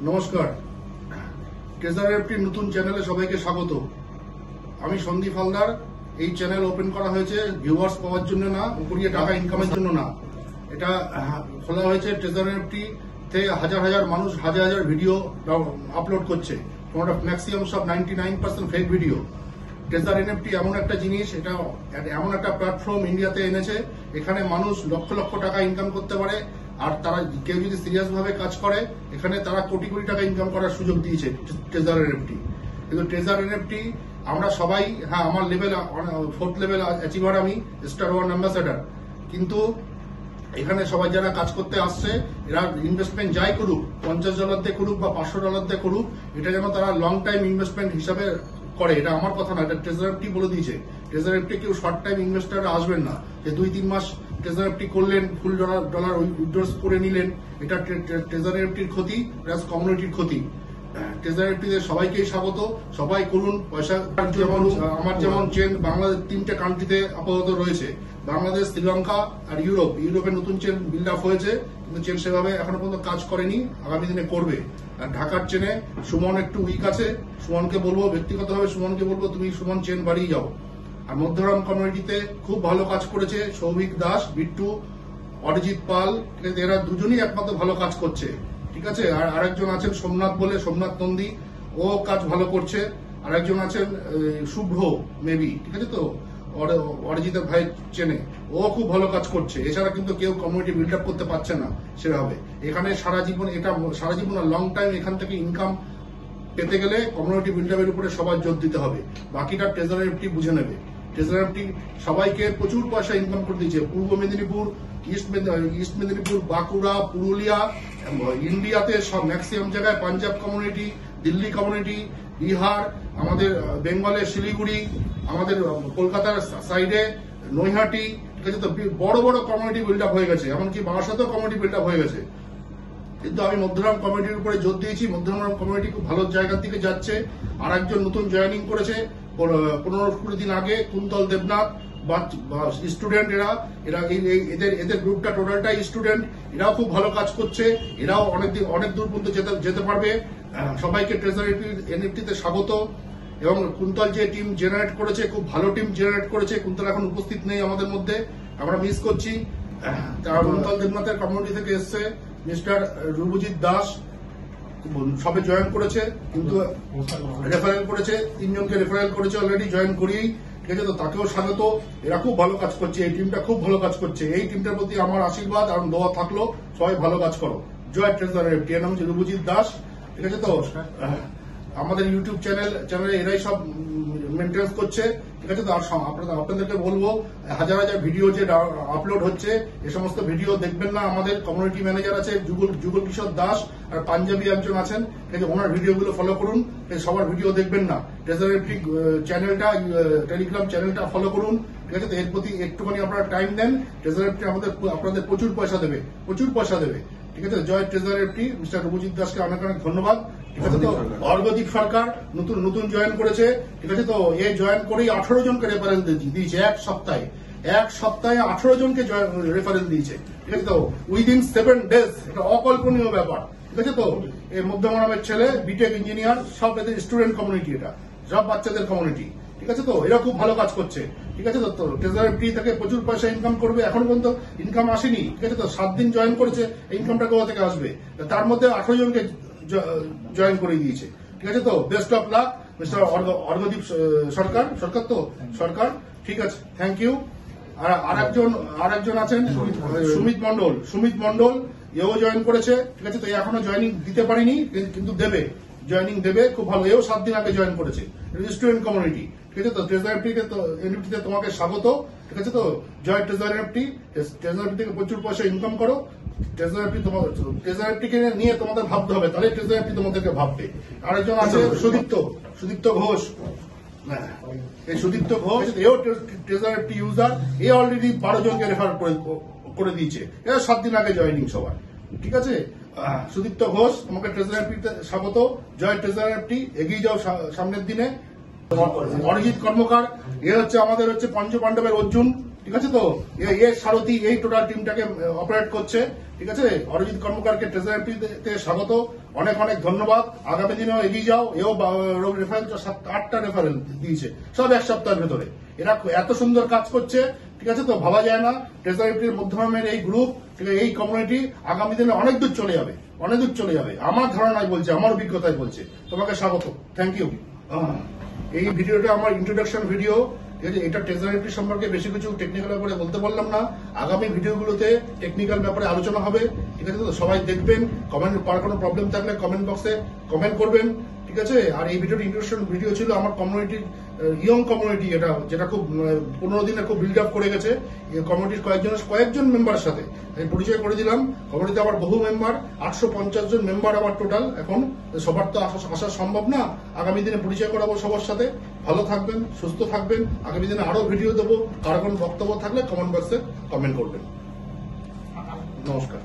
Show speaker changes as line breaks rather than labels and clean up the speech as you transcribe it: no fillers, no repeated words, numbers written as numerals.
নমস্কার, ট্রেজার এফটির নতুন চ্যানেলে সবাইকে স্বাগত। আমি সন্দীপ হালদার। এই চ্যানেল ওপেন করা হয়েছে ভিউয়ার্স পাওয়ার জন্য না, উপরিয়ে টাকা ইনকামের জন্য না। এটা খোলা হয়েছে ট্রেজার এফটি তে হাজার হাজার মানুষ হাজার হাজার ভিডিও আপলোড করছে, ম্যাক্সিমাম সব 99% ফেক ভিডিও। ট্রেজার এনএফটি এমন একটা জিনিস, এটা এমন একটা প্ল্যাটফর্ম ইন্ডিয়াতে এনেছে, এখানে মানুষ লক্ষ লক্ষ টাকা ইনকাম করতে পারে। আর তারা কেউ যদি সিরিয়াস ভাবে কাজ করে, এখানে তারা কোটি কোটি টাকা ইনকাম করার সুযোগ দিয়েছে ট্রেজার এনএফটি। কিন্তু ট্রেজার এনএফটি আমরা সবাই, হ্যাঁ আমার লেভেল 4th লেভেল অ্যাচিভার, আমি স্টার 1 অ্যাম্বাসেডার। কিন্তু এখানে সবাই যারা কাজ করতে আসছে, এরা ইনভেস্টমেন্ট যাই করুক, $50 দিয়ে করুক বা $500 দিয়ে করুক, এটা যেন তারা লং টাইম ইনভেস্টমেন্ট হিসাবে করে। এটা আমার কথা না, এটা ট্রেজার এফটি বলে দিয়েছে। ট্রেজার এফটি কেউ শর্ট টাইম ইনভেস্টার আসবেন না, যে 2-3 মাস ট্রেজার এফটি করলেন, ফুল ডলার উইথড্রস করে নিলেন। এটা ট্রেজার এফটির ক্ষতি, প্লাস কমিউনিটির ক্ষতি। ট্রেজার এফটিতে সবাইকেই স্বাগত, সবাই করুন। পয়সা যেমন আমার যেমন চেন বাংলাদেশ 3টে কান্ট্রিতে আপাতত রয়েছে, বাংলাদেশ, শ্রীলঙ্কা আর ইউরোপে নতুন চেন বিল্ড আপ হয়েছে, কিন্তু চেন সেভাবে এখনো পর্যন্ত কাজ করেনি, আগামী দিনে করবে। আর ঢাকার চেনে সুমন একটু উইক আছে, সুমনকে বলবো, ব্যক্তিগতভাবে সুমনকে বলবো তুমি সুমন চেন বাড়িয়ে যাও। আর মধ্যরাম কমিউনিটিতে খুব ভালো কাজ করেছে সৌভিক দাস, বিট্টু, অরিজিৎ পাল, এরা দুজনই একমাত্র ভালো কাজ করছে, ঠিক আছে। আর আরেকজন আছেন সোমনাথ বলে, সোমনাথ নন্দী, ও কাজ ভালো করছে। আরেকজন আছেন শুভ্র মেবি, ঠিক আছে তো, অরিজিতের ভাই চেনে, ও খুব ভালো কাজ করছে। এছাড়া কিন্তু কেউ কমিউনিটি বিল্ড আপ করতে পারছে না সেভাবে। এখানে সারা জীবন লং টাইম এখান থেকে ইনকাম পেতে গেলে কমিউনিটি বিল্ড আপের উপরে সবার জোর দিতে হবে। বাকিটা ট্রেজার এফটি বুঝে নেবে। ট্রেজার এফটি সবাইকে প্রচুর পয়সা ইনকাম করে দিয়েছে। পূর্ব মেদিনীপুর, ইস্ট মেদিনীপুর, বাঁকুড়া, পুরুলিয়া, ইন্ডিয়াতে সব ম্যাক্সিমাম জায়গায়, পাঞ্জাব কমিউনিটি, দিল্লি কমিউনিটি, বিহার, আমাদের বেঙ্গলের শিলিগুড়ি, আমাদের কলকাতার সাইডে নৈহাটি, ঠিক আছে তো, বড় বড় কমিউনিটি বিল্ড আপ হয়ে গেছে। এমনকি বারাসাতেও কমিউনিটি বিল্ড আপ হয়ে গেছে। কিন্তু আমি মধ্যরাম কমিউনিটির উপরে জোর দিয়েছি। মধ্যরাম কমিউনিটি খুব ভালো জায়গার দিকে যাচ্ছে। আর একজন নতুন জয়েনিং করেছে 15-20 দিন আগে, কুন্তল দেবনাথ, স্টুডেন্ট। এদের গ্রুপটা টোটালটাই স্টুডেন্ট। এরাও খুব ভালো কাজ করছে, এরাও অনেক দূর পর্যন্ত যেতে পারবে। সবাইকে ট্রেজার এনএফটিতে স্বাগত। এবং কুন্তল যে টিম জেনারেট করেছে, খুব ভালো টিম জেনারেট করেছে। কুন্তল এখন উপস্থিত নেই আমাদের মধ্যে, আমরা মিস করছি। কুন্তল দেবনাথের কমিউনিটি থেকে এসছে মিস্টার রুবুজিৎ দাস, সবে জয়েন করেছে, কিন্তু রেফারেল করেছে, 3 জনকে রেফারেল করেছে অলরেডি, জয়েন করিয়েই, ঠিক আছে তো, তাকেও স্বাগত। এরা খুব ভালো কাজ করছে, এই টিমটা খুব ভালো কাজ করছে। এই টিমটার প্রতি আমার আশীর্বাদ আর দোয়া থাকলো, সবাই ভালো কাজ করো। জয় ট্রেজার এফটি। এর নাম হচ্ছে রুবুজিৎ দাস, ঠিক আছে তো। আমাদের ইউটিউব চ্যানেলে এরাই সব মেনটেন্স করছে, ঠিক আছে তো। আর আপনাদেরকে বলবো, হাজার হাজার ভিডিও যে আপলোড হচ্ছে, এ সমস্ত ভিডিও দেখবেন না। আমাদের কমিউনিটি ম্যানেজার আছে যুগল কিশোর দাস, আর পাঞ্জাবি একজন আছেন, ঠিক আছে, ওনার ভিডিওগুলো ফলো করুন। সবার ভিডিও দেখবেন না। ট্রেজার এফটি চ্যানেলটা, টেলিগ্রাম চ্যানেলটা ফলো করুন, ঠিক আছে তো। এর প্রতি একটুখানি আপনারা টাইম দেন। ট্রেজার এফটি আপনাদের প্রচুর পয়সা দেবে, ঠিক আছে। জয় ট্রেজার এফটি। মিস্টার রুবুজিৎ দাসকে অনেক অনেক ধন্যবাদ, ঠিক আছে তো। অর্ঘদীপ সরকার নতুন জয়েন করেছে, ঠিক আছে তো। এ জয়েন করেই 18 জনকে রেফারেন্স দিয়েছে এক সপ্তাহে 18 জনকে রেফারেন্স দিয়েছে, ঠিক আছে তো, উইদিন 7 ডেজ। এটা অকল্পনীয় ব্যাপার, ঠিক আছে তো। এই মধ্যমগ্রামের ছেলে, বিটেক ইঞ্জিনিয়ার, সব এদের স্টুডেন্ট কমিউনিটি, এটা সব বাচ্চাদের কমিউনিটি, ঠিক আছে তো। এরা খুব ভালো কাজ করছে, ঠিক আছে তো। ট্রেজার এফটি থেকে প্রচুর পয়সা ইনকাম করবে। এখন পর্যন্ত ইনকাম আসেনি, ঠিক আছে তো। 7 দিন জয়েন করেছে, ইনকামটা কোথা থেকে আসবে? তার মধ্যে 18 জনকে জয়েন করে দিয়েছে, ঠিক আছে তো। Best of luck mister Arghadeep Sarkar, ঠিক আছে, থ্যাংক ইউ। আর একজন আছেন সুমিত মন্ডল, এও জয়েন করেছে, ঠিক আছে তো। এখনো জয়েনিং দিতে পারিনি, কিন্তু জয়েনিং দেবে, খুব ভালো। এও 7 দিন আগে জয়েন করেছে, স্টুডেন্ট কমিউনিটি, ঠিক আছে তো। ট্রেজার এনএফটিতে তোমাকে স্বাগত, ঠিক আছে তো। জয় ট্রেজার এনএফটি। ট্রেজার এফটি থেকে প্রচুর পয়সা ইনকাম করো। ট্রেজার এফটিকে নিয়ে তোমাদের ভাবতে হবে, তাহলে ট্রেজার এফটি তোমাদেরকে ভাববে। আরেকজন আছে সুদীপ্ত ঘোষ, এই সুদীপ্ত ঘোষ, এও ট্রেজার এফটি ইউজার। এ অলরেডি 12 জনকে রেফার করে দিয়েছে। এরা 7 দিন আগে জয়েনিং সবার, ঠিক আছে। সুদীপ্ত ঘোষ, তোমাকে ট্রেজার এফটিতে স্বাগত। জয় ট্রেজার এফটি, এগিয়ে যাও সামনের দিনে। অরিজিৎ কর্মকার, এ হচ্ছে আমাদের পঞ্চপাণ্ডবের অর্জুন, ঠিক আছে তো সারথী এই টোটাল টিমটাকে অপারেট করছে। ঠিক আছে, অরিজিৎ কর্মকারকে ট্রেজারিতে স্বাগত, অনেক অনেক ধন্যবাদ। আগামী দিনেও এগিয়ে যাও। এও রেফারেল 7-8টা রেফারেল দিয়েছে সব এক সপ্তাহের ভেতরে। এরা এত সুন্দর কাজ করছে, ঠিক আছে তো, ভাবা যায় না। ট্রেজারিটির মধ্যমের এই গ্রুপ, ঠিক আছে, এই কমিউনিটি আগামী দিনে অনেক দূর চলে যাবে, অনেক দূর চলে যাবে। আমার ধারণায় বলছে, আমার অভিজ্ঞতায় বলছে। তোমাকে স্বাগত, থ্যাংক ইউ। এই ভিডিওটা আমার ইন্ট্রোডাকশন ভিডিও। ঠিক আছে, এটা ট্রেজারিটি সম্পর্কে বেশি কিছু টেকনিক্যাল ব্যাপারে বলতে পারলাম না। আগামী ভিডিওগুলোতে টেকনিক্যাল ব্যাপারে আলোচনা হবে। ঠিক আছে তো, সবাই দেখবেন। কমেন্ট পার কোনো প্রবলেম থাকলে কমেন্ট বক্সে কমেন্ট করবেন। ঠিক আছে, আর এই ভিডিওটি ইন্ট্রোডাকশন ভিডিও ছিল আমার কমিউনিটির, ইয়ং কমিউনিটি, এটা যেটা খুব 15 দিনে খুব বিল্ড আপ করে গেছে। কমিউনিটির কয়েকজন মেম্বারের সাথে আমি পরিচয় করে দিলাম। কমিউনিটিতে আবার বহু মেম্বার, 850 জন মেম্বার আবার টোটাল। এখন সবার তো আসা সম্ভব না। আগামী দিনে পরিচয় করাবো সবার সাথে। ভালো থাকবেন, সুস্থ থাকবেন। আগামী দিনে আরো ভিডিও দেবো। কারো কোনো বক্তব্য থাকলে কমেন্ট বক্সে কমেন্ট করবেন। নমস্কার।